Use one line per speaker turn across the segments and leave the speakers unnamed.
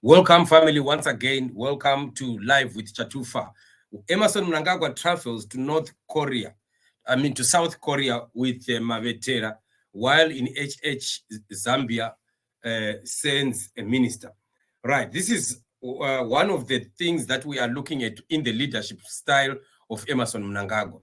Welcome, family, once again. Welcome to Live with Chatufa. Emmerson Mnangagwa travels to to South Korea with Mavetera, while in Zambia sends a minister. Right, this is one of the things that we are looking at in the leadership style of Emmerson Mnangagwa.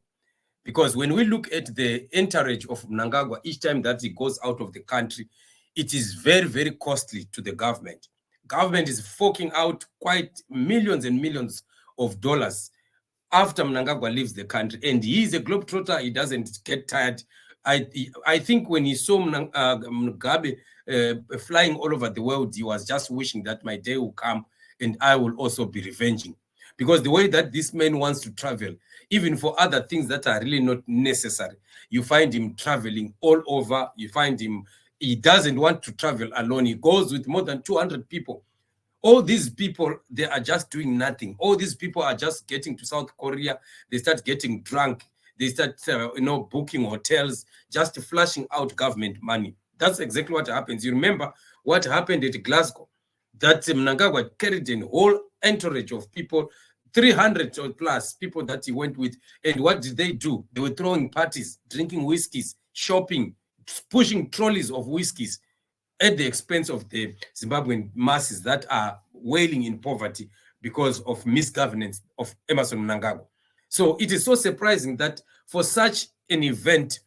Because when we look at the entourage of Mnangagwa, each time that he goes out of the country, it is very, very costly to the government. Government is forking out quite millions and millions of dollars after Mnangagwa leaves the country. And he is a globetrotter. He doesn't get tired. I think when he saw Mugabe flying all over the world, he was just wishing that my day will come and I will also be revenging. Because the way that this man wants to travel, even for other things that are really not necessary, you find him traveling all over. You find him, he doesn't want to travel alone. He goes with more than 200 people. All these people, they are just doing nothing. All these people are just getting to South Korea. They start getting drunk. They start, booking hotels, just flashing out government money. That's exactly what happens. You remember what happened at Glasgow? That Mnangagwa carried a whole entourage of people, 300 or plus people that he went with. And what did they do? They were throwing parties, drinking whiskeys, shopping, pushing trolleys of whiskeys at the expense of the Zimbabwean masses that are wailing in poverty because of misgovernance of Emmerson Mnangagwa. So it is so surprising that for such an event,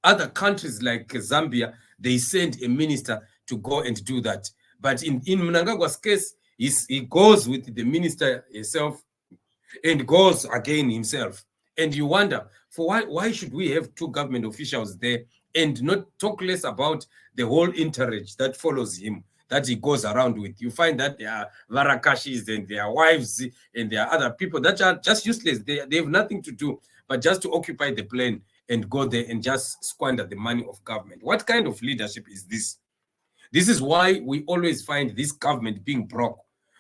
other countries like Zambia, they send a minister to go and do that. But in Mnangagwa's case, he goes with the minister himself and goes again himself. And you wonder, for why should we have two government officials there and not talk less about the whole entourage that follows him, that he goes around with? You find that there are Varakashis and their wives and there are other people that are just useless. They have nothing to do but just to occupy the plane and go there and just squander the money of government. What kind of leadership is this? This is why we always find this government being broke.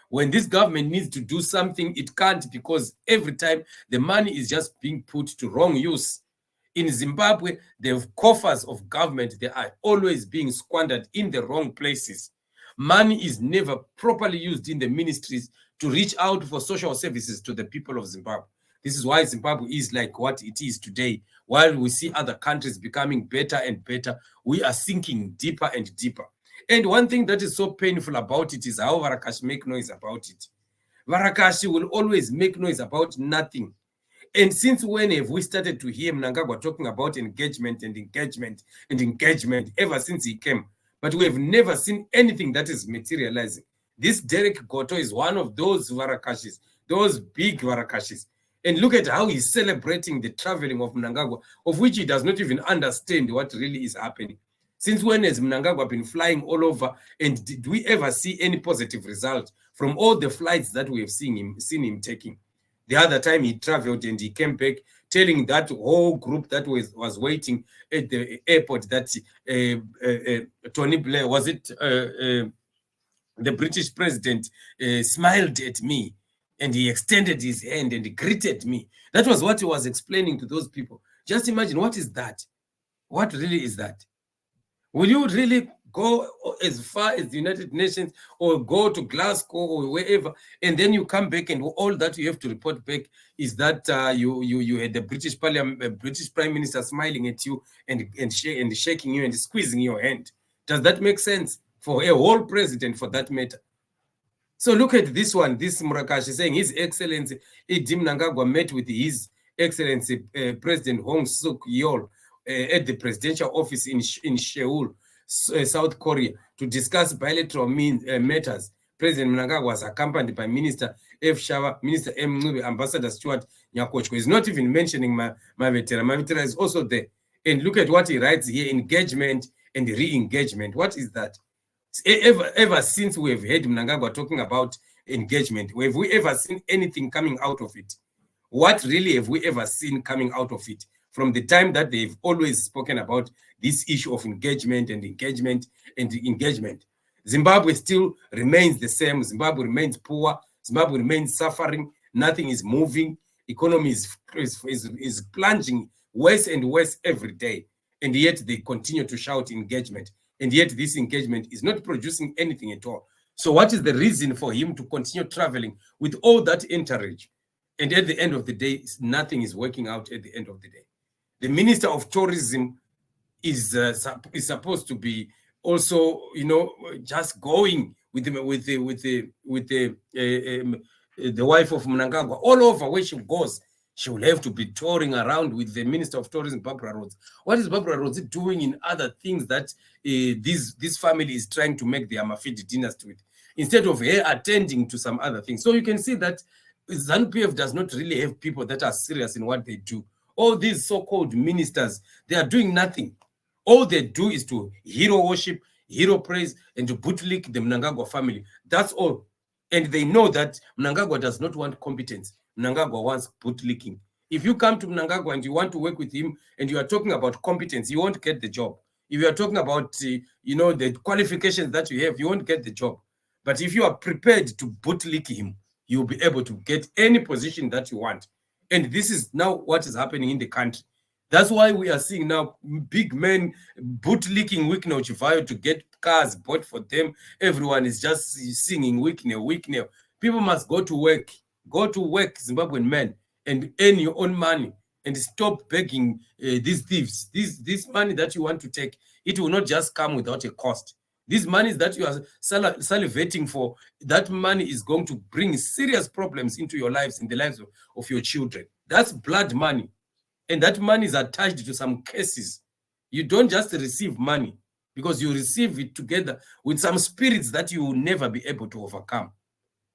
When this government needs to do something, it can't, because every time the money is just being put to wrong use. In Zimbabwe, the coffers of government, they are always being squandered in the wrong places. Money is never properly used in the ministries to reach out for social services to the people of Zimbabwe. This is why Zimbabwe is like what it is today. While we see other countries becoming better and better, we are sinking deeper and deeper. And one thing that is so painful about it is how Varakashi make noise about it. Varakashi will always make noise about nothing. And since when have we started to hear Mnangagwa talking about engagement and engagement and engagement ever since he came? But we have never seen anything that is materializing. This Derek Goto is one of those Varakashis, those big Varakashis. And look at how he's celebrating the traveling of Mnangagwa, of which he does not even understand what really is happening. Since when has Mnangagwa been flying all over, and did we ever see any positive result from all the flights that we have seen him taking? The other time he traveled and he came back telling that whole group that was waiting at the airport that Tony Blair, was it the British president, smiled at me and he extended his hand and he greeted me. That was what he was explaining to those people. Just imagine, what is that? What really is that? Will you really go as far as the United Nations or go to Glasgow or wherever, and then you come back and all that you have to report back is that you had the British Parliament, British Prime Minister smiling at you and shaking you and squeezing your hand? Does that make sense for a whole president, for that matter? So look at this one. This Murakashi saying His Excellency Edi Mnangagwa met with His Excellency President Hong Suk Yeol at the presidential office in Seoul, South Korea, to discuss bilateral matters. President Mnangagwa was accompanied by Minister F. Shawa, Minister M. Ngube, Ambassador Stuart Nyakochko. He's not even mentioning Mavetera. Mavetera is also there. And look at what he writes here: engagement and re-engagement. What is that? Ever since we have heard Mnangagwa talking about engagement, have we ever seen anything coming out of it? What really have we ever seen coming out of it? From the time that they've always spoken about this issue of engagement and engagement and engagement, Zimbabwe still remains the same. Zimbabwe remains poor. Zimbabwe remains suffering. Nothing is moving. Economy is plunging worse and worse every day. And yet they continue to shout engagement. And yet this engagement is not producing anything at all. So what is the reason for him to continue traveling with all that entourage? And at the end of the day, nothing is working out at the end of the day. The Minister of Tourism is supposed to be also, just going with the wife of Mnangagwa all over where she goes. She will have to be touring around with the Minister of Tourism, Barbara Rhodes. What is Barbara Rhodes doing in other things that this family is trying to make their Mafidi dynasty with, instead of her attending to some other things? So you can see that ZANU-PF does not really have people that are serious in what they do. All these so-called ministers, they are doing nothing. All they do is to hero worship, hero praise, and to bootlick the Mnangagwa family. That's all. And they know that Mnangagwa does not want competence. Mnangagwa wants bootlicking. If you come to Mnangagwa and you want to work with him and you are talking about competence, you won't get the job. If you are talking about, the qualifications that you have, you won't get the job. But if you are prepared to bootlick him, you'll be able to get any position that you want. And this is now what is happening in the country. That's why we are seeing now big men bootlicking Wikno Chivayo to get cars bought for them. Everyone is just singing Wikno. People must go to work, Zimbabwean men, and earn your own money and stop begging these thieves. This money that you want to take, it will not just come without a cost. These monies that you are salivating for, that money is going to bring serious problems into your lives, in the lives of your children. That's blood money. And that money is attached to some cases. You don't just receive money, because you receive it together with some spirits that you will never be able to overcome.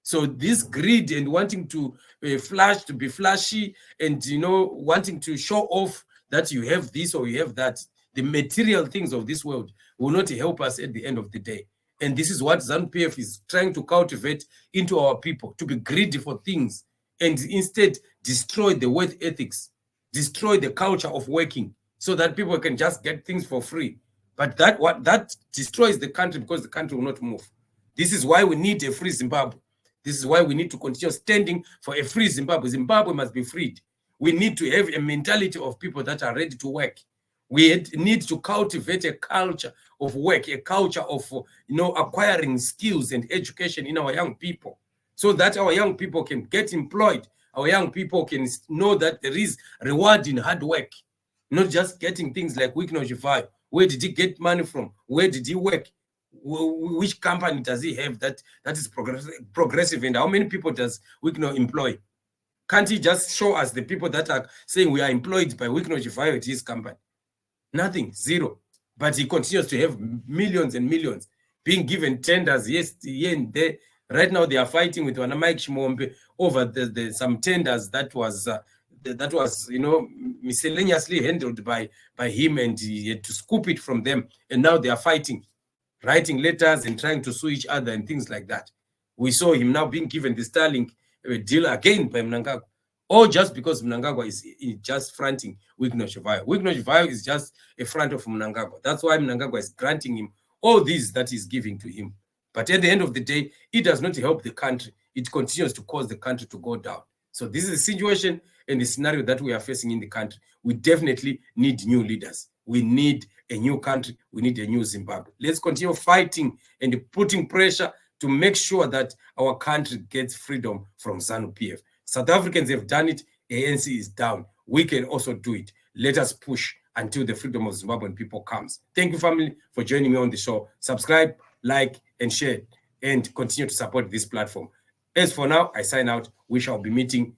So this greed and wanting to be flashy, and wanting to show off that you have this or you have that, the material things of this world will not help us at the end of the day. And this is what ZANU-PF is trying to cultivate into our people, to be greedy for things and instead destroy the work ethics, destroy the culture of working, so that people can just get things for free. But that destroys the country, because the country will not move. This is why we need a free Zimbabwe. This is why we need to continue standing for a free Zimbabwe. Zimbabwe must be freed. We need to have a mentality of people that are ready to work. We need to cultivate a culture of work, a culture of acquiring skills and education in our young people, so that our young people can get employed. Our young people can know that there is reward in hard work, not just getting things like Wikno Chivayo. Where did he get money from? Where did he work? Which company does he have that is progressive? And how many people does Wikno employ? Can't he just show us the people that are saying we are employed by Wikno Chivayo at his company? Nothing, zero. But he continues to have millions and millions being given tenders, yes, here and there. Right now, they are fighting with Mike Shimombe over some tenders that was miscellaneously handled by him, and he had to scoop it from them. And now they are fighting, writing letters and trying to sue each other and things like that. We saw him now being given the Starlink deal again by Mnangagwa, all just because Mnangagwa is just fronting Wikno Chivayo. Wikno Chivayo is just a front of Mnangagwa. That's why Mnangagwa is granting him all these that he's giving to him. But at the end of the day, it does not help the country. It continues to cause the country to go down. So this is the situation and the scenario that we are facing in the country. We definitely need new leaders. We need a new country. We need a new Zimbabwe. Let's continue fighting and putting pressure to make sure that our country gets freedom from ZANU-PF. South Africans have done it. ANC is down. We can also do it. Let us push until the freedom of Zimbabwean people comes. Thank you, family, for joining me on the show. Subscribe, like, and share, and continue to support this platform. As for now, I sign out. We shall be meeting